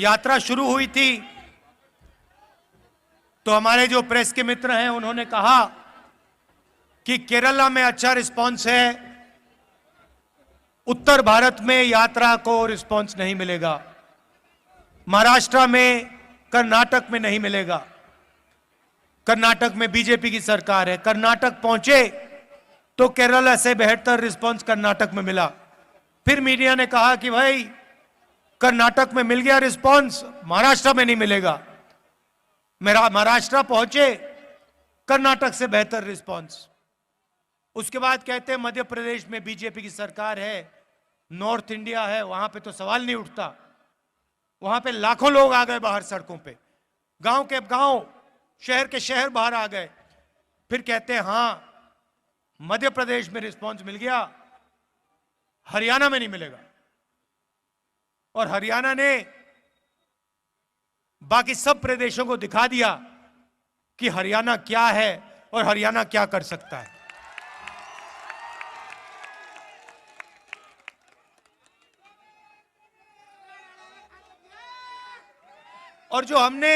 यात्रा शुरू हुई थी तो हमारे जो प्रेस के मित्र हैं उन्होंने कहा कि केरला में अच्छा रिस्पांस है, उत्तर भारत में यात्रा को रिस्पांस नहीं मिलेगा, महाराष्ट्र में, कर्नाटक में नहीं मिलेगा। कर्नाटक में बीजेपी की सरकार है, कर्नाटक पहुंचे तो केरला से बेहतर रिस्पांस कर्नाटक में मिला। फिर मीडिया ने कहा कि भाई कर्नाटक में मिल गया रिस्पांस, महाराष्ट्र में नहीं मिलेगा। मेरा महाराष्ट्र पहुंचे, कर्नाटक से बेहतर रिस्पांस। उसके बाद कहते हैं मध्य प्रदेश में बीजेपी की सरकार है, नॉर्थ इंडिया है, वहां पे तो सवाल नहीं उठता। वहां पे लाखों लोग आ गए बाहर सड़कों पे, गांव के गांव, शहर के शहर बाहर आ गए। फिर कहते हैं हां मध्य प्रदेश में रिस्पांस मिल गया, हरियाणा में नहीं मिलेगा। और हरियाणा ने बाकी सब प्रदेशों को दिखा दिया कि हरियाणा क्या है और हरियाणा क्या कर सकता है। और जो हमने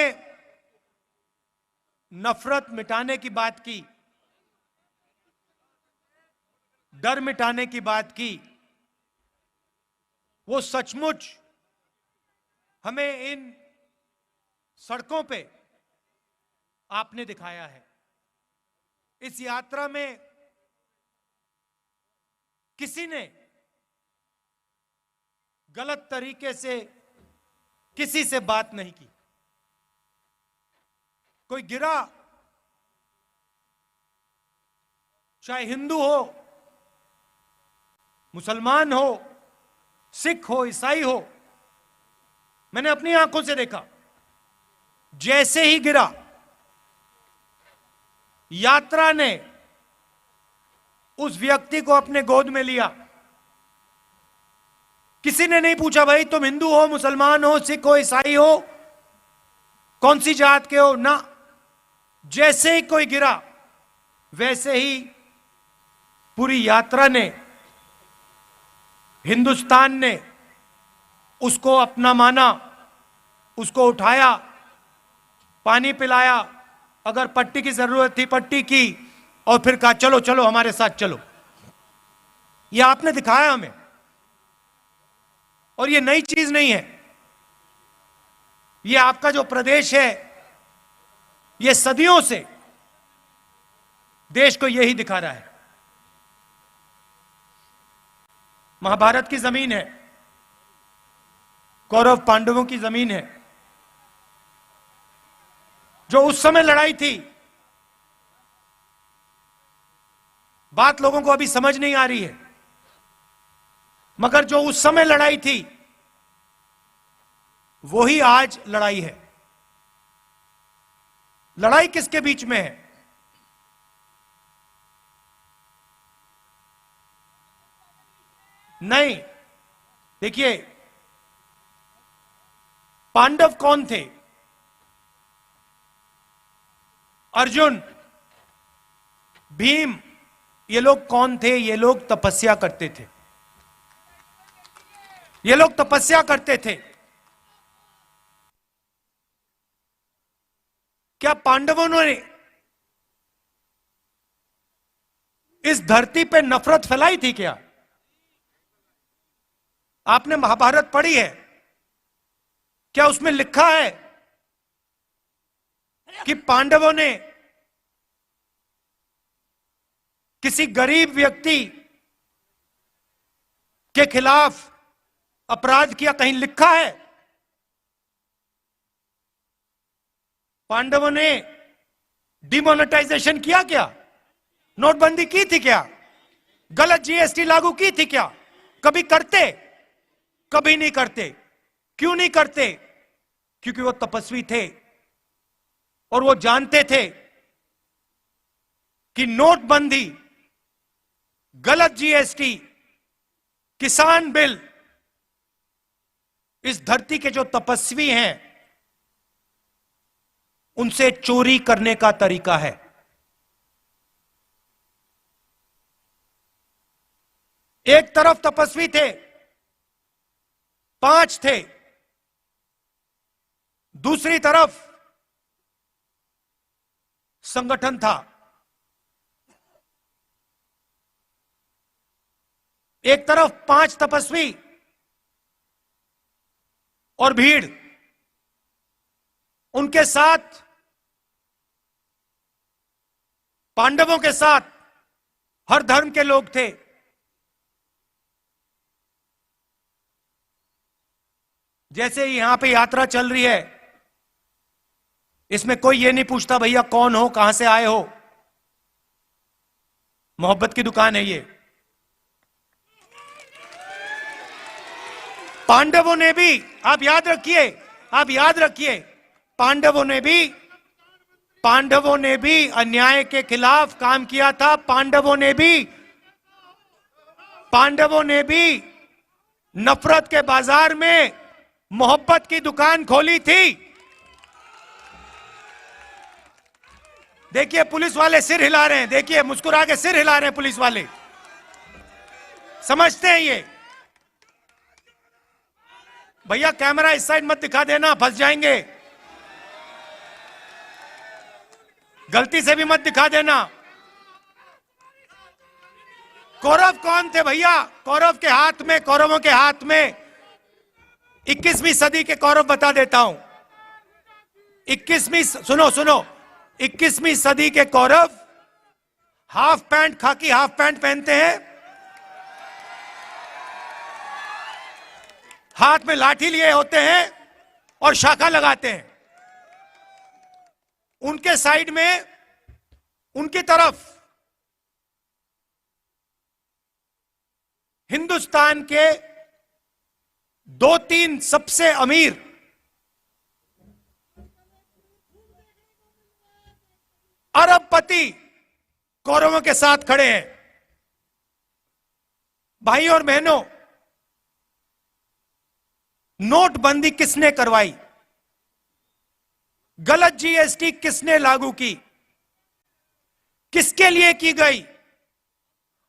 नफरत मिटाने की बात की, डर मिटाने की बात की, वो सचमुच हमें इन सड़कों पे आपने दिखाया है। इस यात्रा में किसी ने गलत तरीके से किसी से बात नहीं की। कोई गिरा, चाहे हिंदू हो, मुसलमान हो, सिख हो, ईसाई हो, मैंने अपनी आंखों से देखा। जैसे ही गिरा, यात्रा ने उस व्यक्ति को अपने गोद में लिया। किसी ने नहीं पूछा भाई तुम हिंदू हो, मुसलमान हो, सिख हो, ईसाई हो, कौन सी जात के हो, ना। जैसे ही कोई गिरा वैसे ही पूरी यात्रा ने, हिंदुस्तान ने उसको अपना माना, उसको उठाया, पानी पिलाया, अगर पट्टी की जरूरत थी पट्टी की, और फिर कहा चलो चलो हमारे साथ चलो। यह आपने दिखाया हमें, और यह नई चीज नहीं है। यह आपका जो प्रदेश है, यह सदियों से देश को यही दिखा रहा है। महाभारत की जमीन है, कौरव पांडवों की जमीन है। जो उस समय लड़ाई थी, बात लोगों को अभी समझ नहीं आ रही है, मगर जो उस समय लड़ाई थी वही आज लड़ाई है। लड़ाई किसके बीच में है? नहीं, देखिए पांडव कौन थे? अर्जुन, भीम, ये लोग कौन थे? ये लोग तपस्या करते थे। ये लोग तपस्या करते थे। क्या पांडवों ने इस धरती पे नफरत फैलाई थी क्या? आपने महाभारत पढ़ी है, क्या उसमें लिखा है कि पांडवों ने किसी गरीब व्यक्ति के खिलाफ अपराध किया? कहीं लिखा है? पांडवों ने डिमोनेटाइजेशन किया क्या? नोटबंदी की थी क्या? गलत जीएसटी लागू की थी क्या? कभी करते? कभी नहीं करते। क्यों नहीं करते? क्योंकि वो तपस्वी थे और वो जानते थे कि नोटबंदी, गलत जीएसटी, किसान बिल इस धरती के जो तपस्वी हैं उनसे चोरी करने का तरीका है। एक तरफ तपस्वी थे, 5 थे, दूसरी तरफ संगठन था। एक तरफ 5 तपस्वी और भीड़, उनके साथ पांडवों के साथ हर धर्म के लोग थे। जैसे यहां पे यात्रा चल रही है, इसमें कोई ये नहीं पूछता भैया कौन हो, कहां से आए हो। मोहब्बत की दुकान है ये। पांडवों ने भी, आप याद रखिए, पांडवों ने भी अन्याय के खिलाफ काम किया था। पांडवों ने भी नफरत के बाजार में मोहब्बत की दुकान खोली थी। देखिए पुलिस वाले सिर हिला रहे हैं, देखिए मुस्कुरा के सिर हिला रहे हैं पुलिस वाले, समझते हैं ये। भैया कैमरा इस साइड मत दिखा देना, फंस जाएंगे। गलती से भी मत दिखा देना। कौरव कौन थे भैया? कौरवों के हाथ में 21वीं सदी के कौरव बता देता हूं। 21वीं सदी के कौरव हाफ पैंट, खाकी हाफ पैंट पहनते हैं, हाथ में लाठी लिए होते हैं और शाखा लगाते हैं। उनके साइड में, उनकी तरफ हिंदुस्तान के 2-3 सबसे अमीर अरबपति कौरवों के साथ खड़े हैं। भाई और बहनों, नोटबंदी किसने करवाई? गलत जीएसटी किसने लागू की? किसके लिए की गई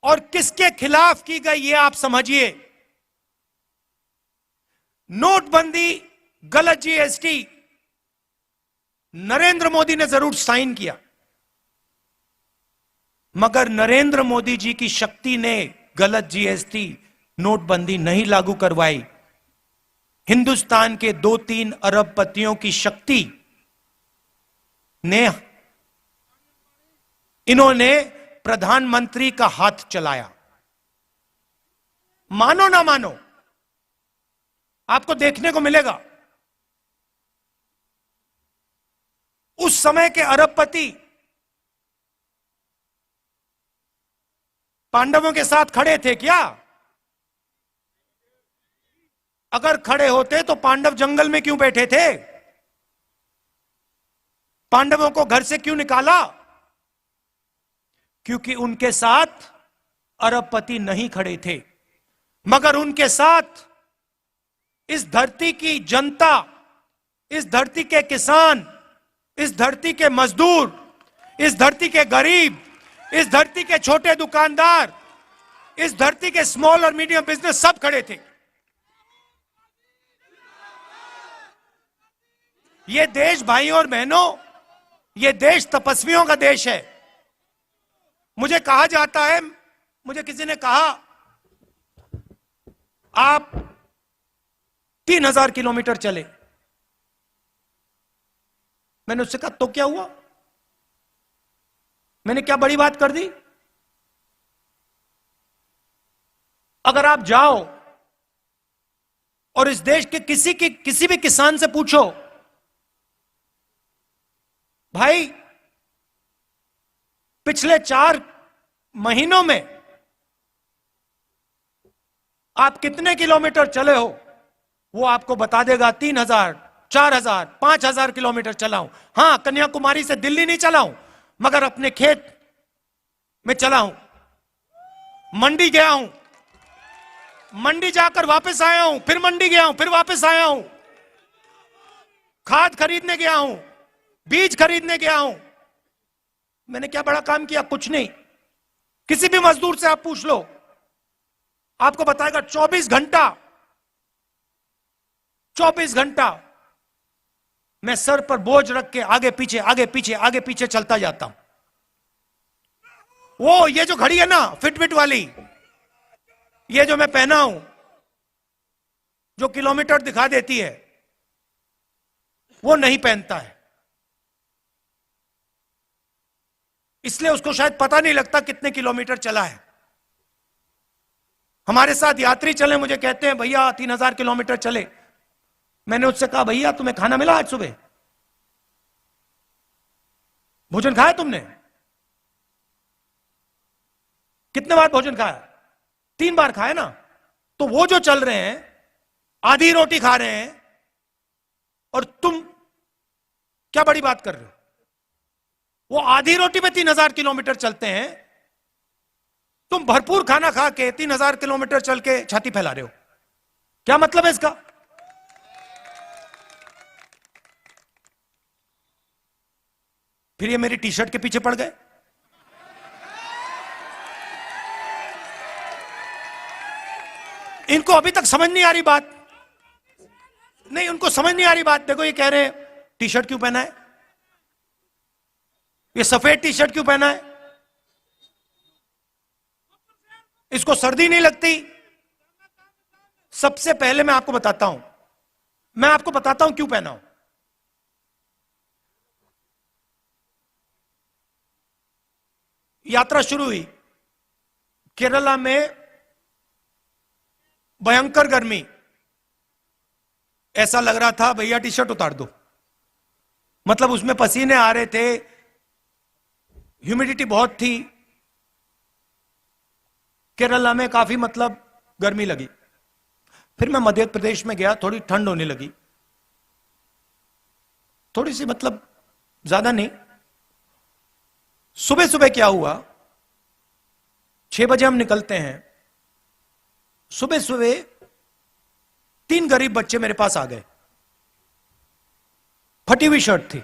और किसके खिलाफ की गई, ये आप समझिए। नोटबंदी, गलत जीएसटी नरेंद्र मोदी ने जरूर साइन किया, मगर नरेंद्र मोदी जी की शक्ति ने गलत जीएसटी, नोटबंदी नहीं लागू करवाई। हिंदुस्तान के 2-3 अरबपतियों की शक्ति ने, इन्होंने प्रधानमंत्री का हाथ चलाया। मानो ना मानो, आपको देखने को मिलेगा उस समय के अरबपति पांडवों के साथ खड़े थे क्या? अगर खड़े होते तो पांडव जंगल में क्यों बैठे थे? पांडवों को घर से क्यों निकाला? क्योंकि उनके साथ अरबपति नहीं खड़े थे, मगर उनके साथ इस धरती की जनता, इस धरती के किसान, इस धरती के मजदूर, इस धरती के गरीब, इस धरती के छोटे दुकानदार, इस धरती के स्मॉल और मीडियम बिजनेस सब खड़े थे। ये देश, भाइयों और बहनों, ये देश तपस्वियों का देश है। मुझे कहा जाता है, मुझे किसी ने कहा आप 3000 किलोमीटर चले। मैंने उससे कहा तो क्या हुआ? मैंने क्या बड़ी बात कर दी? अगर आप जाओ और इस देश के किसी भी किसान से पूछो, भाई पिछले 4 महीनों में आप कितने किलोमीटर चले हो, वो आपको बता देगा 3000, 4000, 5000 किलोमीटर चला हूं। हां, कन्याकुमारी से दिल्ली नहीं चला हूं, मगर अपने खेत में चला हूं, मंडी गया हूं, मंडी जाकर वापस आया हूं, फिर मंडी गया हूं, फिर वापस आया हूं, खाद खरीदने गया हूं, बीज खरीदने गया हूं। मैंने क्या बड़ा काम किया? कुछ नहीं। किसी भी मजदूर से आप पूछ लो, आपको बताएगा 24 घंटा मैं सर पर बोझ रख के आगे पीछे आगे पीछे आगे पीछे चलता जाता हूं। वो ये जो घड़ी है ना फिटबिट वाली, ये जो मैं पहना हूं, जो किलोमीटर दिखा देती है, वो नहीं पहनता है। इसलिए उसको शायद पता नहीं लगता कितने किलोमीटर चला है। हमारे साथ यात्री चले, मुझे कहते हैं भैया 3000 किलोमीटर चले। मैंने उससे कहा भैया तुम्हें खाना मिला आज सुबह? भोजन खाया तुमने? कितने बार भोजन खाया? 3 बार खाया ना। तो वो जो चल रहे हैं, आधी रोटी खा रहे हैं, और तुम क्या बड़ी बात कर रहे हो? वो आधी रोटी में 3000 किलोमीटर चलते हैं, तुम भरपूर खाना खा के 3000 किलोमीटर चल के छाती फैला रहे हो। क्या मतलब है इसका? फिर ये मेरी टी शर्ट के पीछे पड़ गए। इनको अभी तक समझ नहीं आ रही बात। नहीं, उनको समझ नहीं आ रही बात। देखो ये कह रहे हैं टी शर्ट क्यों पहना है, ये सफेद टी शर्ट क्यों पहना है, इसको सर्दी नहीं लगती। सबसे पहले मैं आपको बताता हूं क्यों पहना हूं। यात्रा शुरू हुई, केरला में भयंकर गर्मी, ऐसा लग रहा था भैया टी शर्ट उतार दो। मतलब उसमें पसीने आ रहे थे, ह्यूमिडिटी बहुत थी। केरला में काफी मतलब गर्मी लगी। फिर मैं मध्य प्रदेश में गया, थोड़ी ठंड होने लगी, थोड़ी सी, मतलब ज्यादा नहीं। सुबह सुबह क्या हुआ, 6 बजे हम निकलते हैं। सुबह सुबह 3 गरीब बच्चे मेरे पास आ गए, फटी हुई शर्ट थी।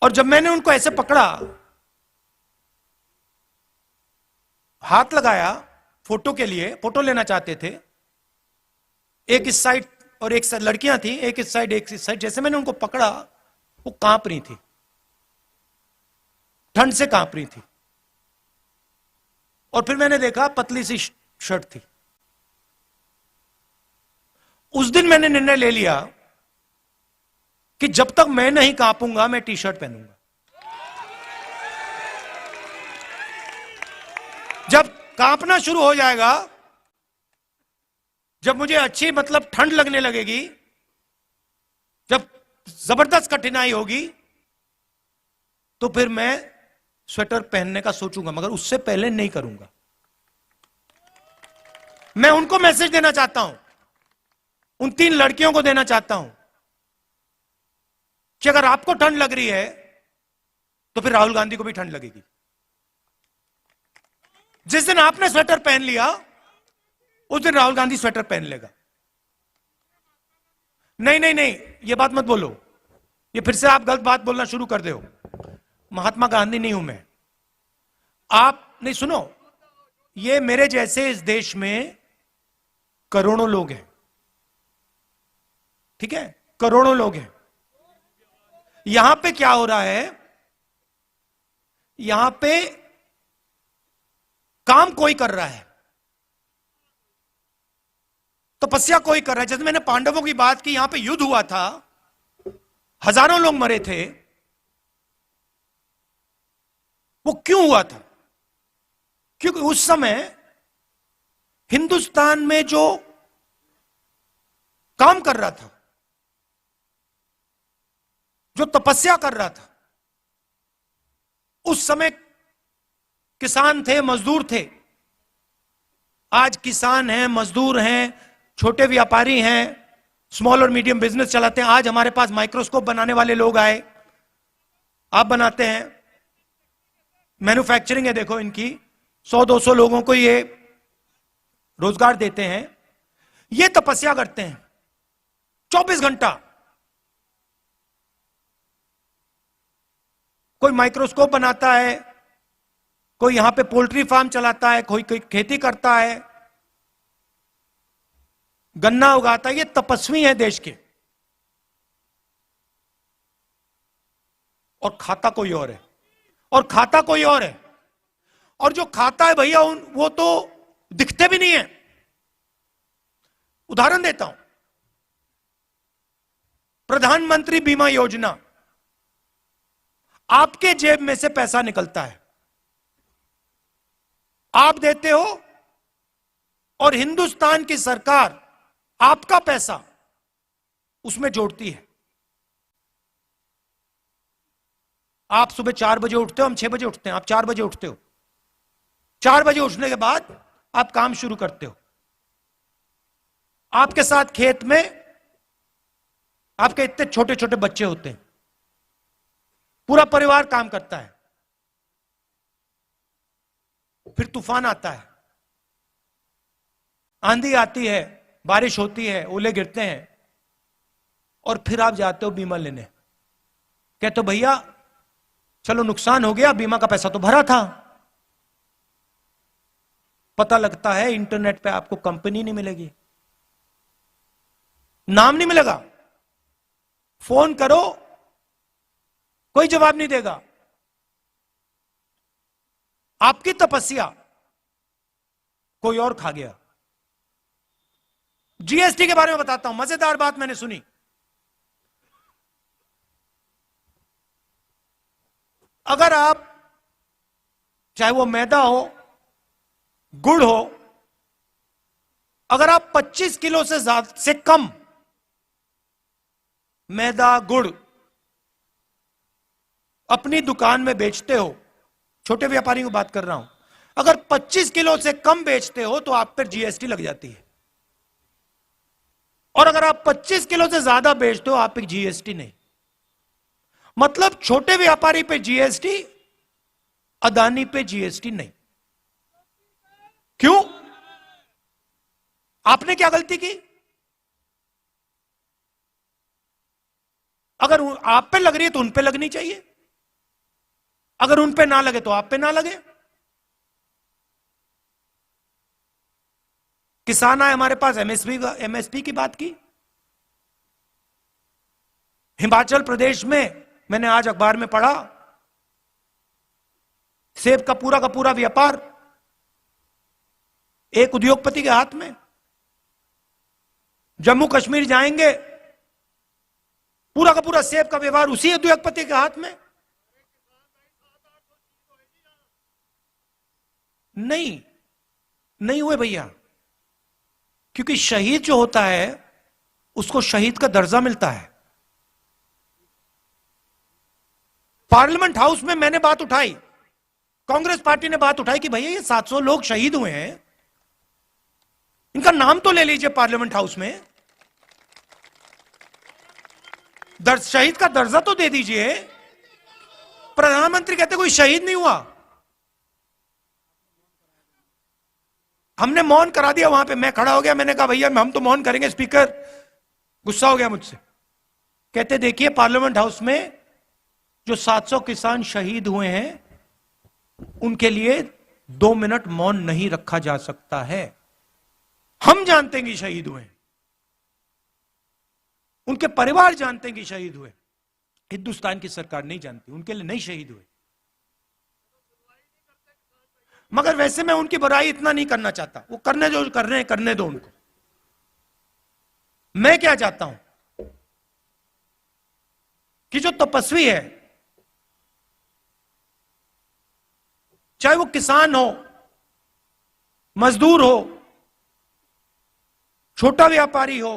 और जब मैंने उनको ऐसे पकड़ा, हाथ लगाया फोटो के लिए, फोटो लेना चाहते थे, एक इस साइड और एक साइड लड़कियां थी, एक इस साइड एक इस साइड। जैसे मैंने उनको पकड़ा, वो कांप रही थी, ठंड से कांप रही थी। और फिर मैंने देखा पतली सी शर्ट थी। उस दिन मैंने निर्णय ले लिया कि जब तक मैं नहीं कांपूंगा, मैं टी शर्ट पहनूंगा। जब कांपना शुरू हो जाएगा, जब मुझे अच्छी मतलब ठंड लगने लगेगी, जब जबरदस्त कठिनाई होगी, तो फिर मैं स्वेटर पहनने का सोचूंगा, मगर उससे पहले नहीं करूंगा। मैं उनको मैसेज देना चाहता हूं, उन 3 लड़कियों को देना चाहता हूं कि अगर आपको ठंड लग रही है, तो फिर राहुल गांधी को भी ठंड लगेगी। जिस दिन आपने स्वेटर पहन लिया, उस दिन राहुल गांधी स्वेटर पहन लेगा। नहीं नहीं नहीं, ये बात मत बोलो, ये फिर से आप गलत बात बोलना शुरू कर दो। महात्मा गांधी नहीं हूं मैं। आप नहीं, सुनो, ये मेरे जैसे इस देश में करोड़ों लोग हैं, ठीक है, करोड़ों लोग हैं। यहां पे क्या हो रहा है, यहां पे काम कोई कर रहा है, तपस्या कोई कर रहा है। जैसे मैंने पांडवों की बात की, यहां पे युद्ध हुआ था, हजारों लोग मरे थे। वो क्यों हुआ था? क्योंकि उस समय हिंदुस्तान में जो काम कर रहा था, जो तपस्या कर रहा था, उस समय किसान थे, मजदूर थे। आज किसान हैं, मजदूर हैं, छोटे व्यापारी हैं, स्मॉल और मीडियम बिजनेस चलाते हैं। आज हमारे पास माइक्रोस्कोप बनाने वाले लोग आए, आप बनाते हैं, मैन्युफैक्चरिंग है, देखो इनकी 100-200 लोगों को ये रोजगार देते हैं। ये तपस्या करते हैं 24 घंटा। कोई माइक्रोस्कोप बनाता है, कोई यहां पे पोल्ट्री फार्म चलाता है, कोई खेती करता है, गन्ना उगाता है। ये तपस्वी है देश के। और खाता कोई और है, और खाता कोई और है, और जो खाता है भैया वो तो दिखते भी नहीं है। उदाहरण देता हूं, प्रधानमंत्री बीमा योजना, आपके जेब में से पैसा निकलता है, आप देते हो, और हिंदुस्तान की सरकार आपका पैसा उसमें जोड़ती है। आप सुबह 4 बजे उठते हो, हम 6 बजे उठते हैं, आप 4 बजे उठते हो। 4 बजे उठने के बाद आप काम शुरू करते हो। आपके साथ खेत में आपके इतने छोटे छोटे बच्चे होते हैं, पूरा परिवार काम करता है। फिर तूफान आता है, आंधी आती है, बारिश होती है, ओले गिरते हैं, और फिर आप जाते हो बीमा लेने। कहते हो भैया चलो नुकसान हो गया, बीमा का पैसा तो भरा था। पता लगता है इंटरनेट पे आपको कंपनी नहीं मिलेगी, नाम नहीं मिलेगा, फोन करो कोई जवाब नहीं देगा। आपकी तपस्या कोई और खा गया। जीएसटी के बारे में बताता हूं, मजेदार बात मैंने सुनी। अगर आप, चाहे वो मैदा हो, गुड़ हो, अगर आप 25 किलो से कम मैदा गुड़ अपनी दुकान में बेचते हो, छोटे व्यापारी की बात कर रहा हूं, अगर 25 किलो से कम बेचते हो तो आप पर जीएसटी लग जाती है, और अगर आप 25 किलो से ज्यादा बेचते हो आप पे जीएसटी नहीं। मतलब छोटे व्यापारी पे जीएसटी, अदानी पे जीएसटी नहीं। क्यों? आपने क्या गलती की? अगर आप पे लग रही है तो उन पे लगनी चाहिए, अगर उन पे ना लगे तो आप पे ना लगे। किसान आए हमारे पास, एमएसपी की बात की। हिमाचल प्रदेश में मैंने आज अखबार में पढ़ा, सेब का पूरा व्यापार एक उद्योगपति के हाथ में। जम्मू कश्मीर जाएंगे, पूरा का पूरा सेब का व्यापार उसी उद्योगपति के हाथ में। नहीं हुए भैया, क्योंकि शहीद जो होता है उसको शहीद का दर्जा मिलता है। पार्लियामेंट हाउस में मैंने बात उठाई, कांग्रेस पार्टी ने बात उठाई कि भैया ये 700 लोग शहीद हुए हैं, इनका नाम तो ले लीजिए पार्लियामेंट हाउस में, शहीद का दर्जा तो दे दीजिए। प्रधानमंत्री कहते कोई शहीद नहीं हुआ। हमने मौन करा दिया वहां पे, मैं खड़ा हो गया, मैंने कहा भैया हम तो मौन करेंगे। स्पीकर गुस्सा हो गया मुझसे, कहते देखिए पार्लियामेंट हाउस में जो 700 किसान शहीद हुए हैं उनके लिए 2 मिनट मौन नहीं रखा जा सकता है। हम जानते हैं कि शहीद हुए, उनके परिवार जानते हैं कि शहीद हुए, हिंदुस्तान की सरकार नहीं जानती, उनके लिए नहीं शहीद हुए। मगर वैसे मैं उनकी बुराई इतना नहीं करना चाहता, वो करने जो कर रहे हैं करने दो उनको। मैं क्या चाहता हूं कि जो तपस्वी है, चाहे वो किसान हो, मजदूर हो, छोटा व्यापारी हो,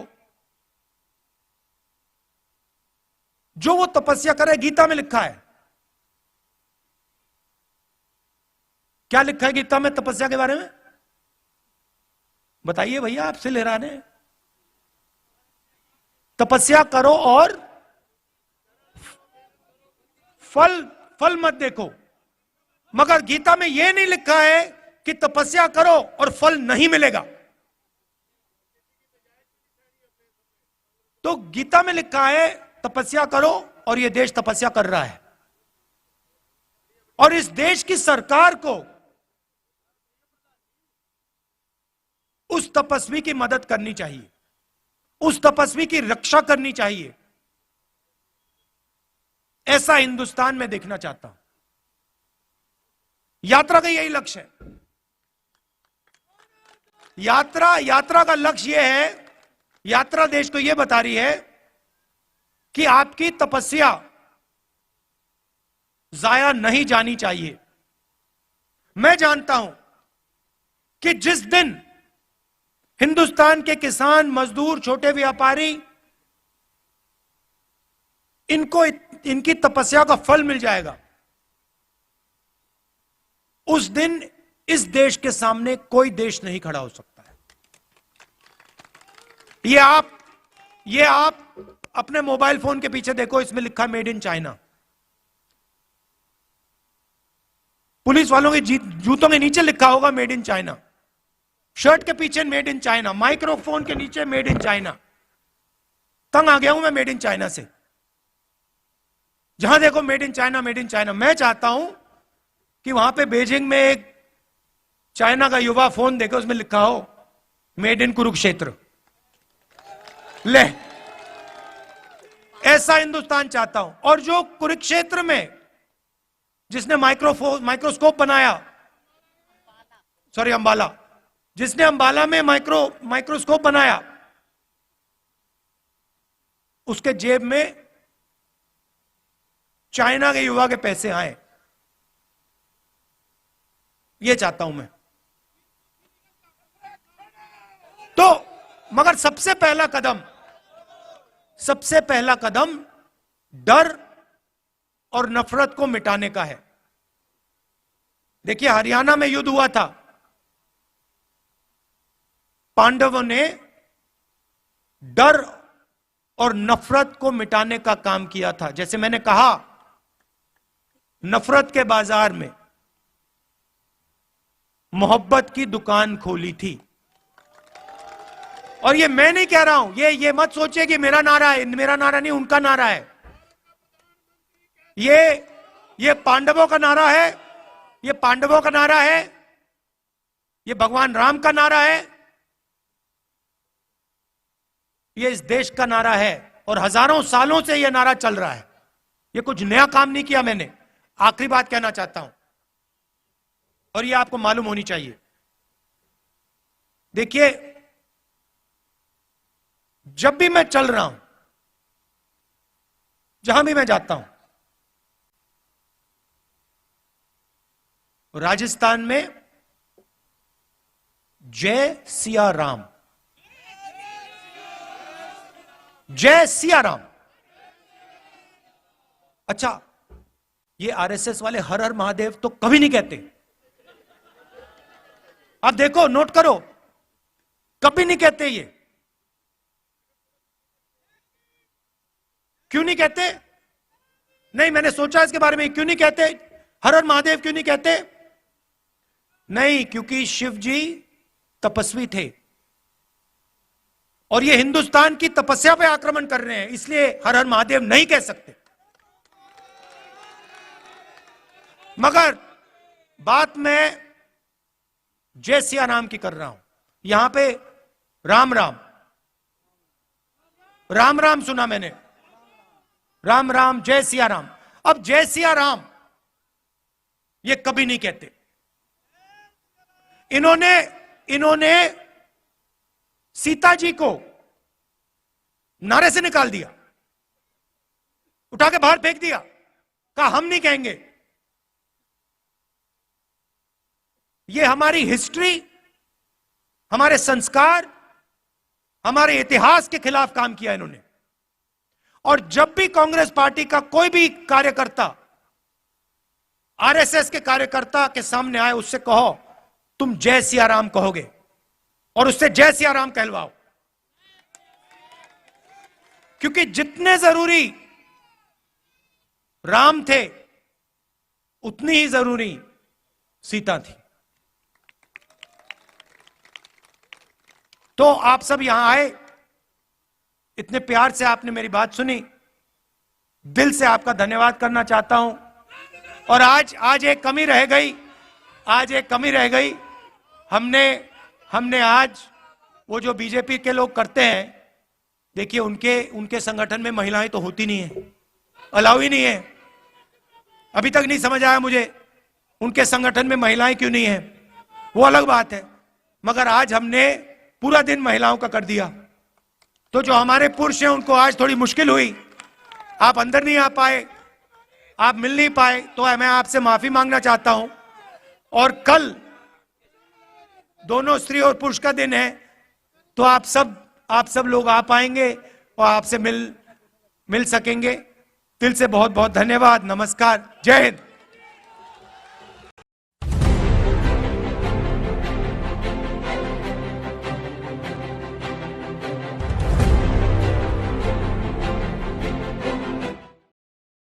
जो वो तपस्या करे, गीता में लिखा है। क्या लिखा है गीता में तपस्या के बारे में? बताइए भैया, आपसे ले रहा है। तपस्या करो और फल मत देखो। मगर गीता में यह नहीं लिखा है कि तपस्या करो और फल नहीं मिलेगा। तो गीता में लिखा है तपस्या करो, और यह देश तपस्या कर रहा है, और इस देश की सरकार को उस तपस्वी की मदद करनी चाहिए, उस तपस्वी की रक्षा करनी चाहिए। ऐसा हिंदुस्तान में देखना चाहता हूं। यात्रा का यही लक्ष्य है। यात्रा का लक्ष्य यह है, यात्रा देश को यह बता रही है कि आपकी तपस्या जाया नहीं जानी चाहिए। मैं जानता हूं कि जिस दिन हिंदुस्तान के किसान, मजदूर, छोटे व्यापारी इनकी तपस्या का फल मिल जाएगा, उस दिन इस देश के सामने कोई देश नहीं खड़ा हो सकता है। ये आप अपने मोबाइल फोन के पीछे देखो, इसमें लिखा मेड इन चाइना। पुलिस वालों के जूतों के नीचे लिखा होगा मेड इन चाइना, शर्ट के पीछे मेड इन चाइना, माइक्रोफोन के नीचे मेड इन चाइना। तंग आ गया हूं मैं मेड इन चाइना से। जहां देखो made in China, made in China. मैं चाहता हूं कि वहां पे बीजिंग में एक चाइना का युवा फोन देखे, उसमें लिखा हो मेड इन कुरुक्षेत्र। ले, ऐसा हिंदुस्तान चाहता हूं। और जो कुरुक्षेत्र में जिसने माइक्रोस्कोप बनाया, सॉरी अंबाला, जिसने अंबाला में माइक्रोस्कोप बनाया, उसके जेब में चाइना के युवा के पैसे आए। ये चाहता हूं मैं। तो मगर सबसे पहला कदम डर और नफरत को मिटाने का है। देखिए, हरियाणा में युद्ध हुआ था, पांडवों ने डर और नफरत को मिटाने का काम किया था। जैसे मैंने कहा, नफरत के बाजार में मोहब्बत की दुकान खोली थी। और ये मैं नहीं कह रहा हूं, ये मत सोचिए कि मेरा नारा है। मेरा नारा नहीं, उनका नारा है। ये पांडवों का नारा है, ये पांडवों का नारा है, ये भगवान राम का नारा है, ये इस देश का नारा है। और हजारों सालों से यह नारा चल रहा है। ये कुछ नया काम नहीं किया मैंने। आखिरी बात कहना चाहता हूं, और यह आपको मालूम होनी चाहिए। देखिए, जब भी मैं चल रहा हूं, जहां भी मैं जाता हूं, राजस्थान में जय सिया राम, जय सिया राम। अच्छा, ये आरएसएस वाले हर हर महादेव तो कभी नहीं कहते। आप देखो, नोट करो, कभी नहीं कहते ये। क्यों नहीं कहते? नहीं, मैंने सोचा इसके बारे में, क्यों नहीं कहते हर हर महादेव, क्यों नहीं कहते? नहीं, क्योंकि शिव जी तपस्वी थे और ये हिंदुस्तान की तपस्या पे आक्रमण कर रहे हैं, इसलिए हर हर महादेव नहीं कह सकते। मगर बात मैं जय सिया राम की कर रहा हूं। यहां पे राम राम, राम राम सुना मैंने, राम राम, जय सिया राम। अब जय सिया राम ये कभी नहीं कहते। इन्होंने सीता जी को नारे से निकाल दिया, उठा के बाहर फेंक दिया, कहा हम नहीं कहेंगे। ये हमारी हिस्ट्री, हमारे संस्कार, हमारे इतिहास के खिलाफ काम किया इन्होंने। और जब भी कांग्रेस पार्टी का कोई भी कार्यकर्ता आरएसएस के कार्यकर्ता के सामने आए, उससे कहो तुम जय सिया राम कहोगे, और उससे जय सिया राम कहलवाओ। क्योंकि जितने जरूरी राम थे, उतनी ही जरूरी सीता थी। तो आप सब यहां आए, इतने प्यार से आपने मेरी बात सुनी, दिल से आपका धन्यवाद करना चाहता हूं। और आज एक कमी रह गई, आज एक कमी रह गई। हमने आज वो जो बीजेपी के लोग करते हैं, देखिए उनके संगठन में महिलाएं तो होती नहीं है, अलाउ ही नहीं है। अभी तक नहीं समझ आया मुझे उनके संगठन में महिलाएं क्यों नहीं है, वो अलग बात है, मगर आज हमने पूरा दिन महिलाओं का कर दिया। तो जो हमारे पुरुष हैं उनको आज थोड़ी मुश्किल हुई, आप अंदर नहीं आ पाए, आप मिल नहीं पाए, तो मैं आपसे माफी मांगना चाहता हूं। और कल दोनों स्त्री और पुरुष का दिन है, तो आप सब लोग आ पाएंगे और आपसे मिल सकेंगे। दिल से बहुत बहुत धन्यवाद। नमस्कार। जय हिंद।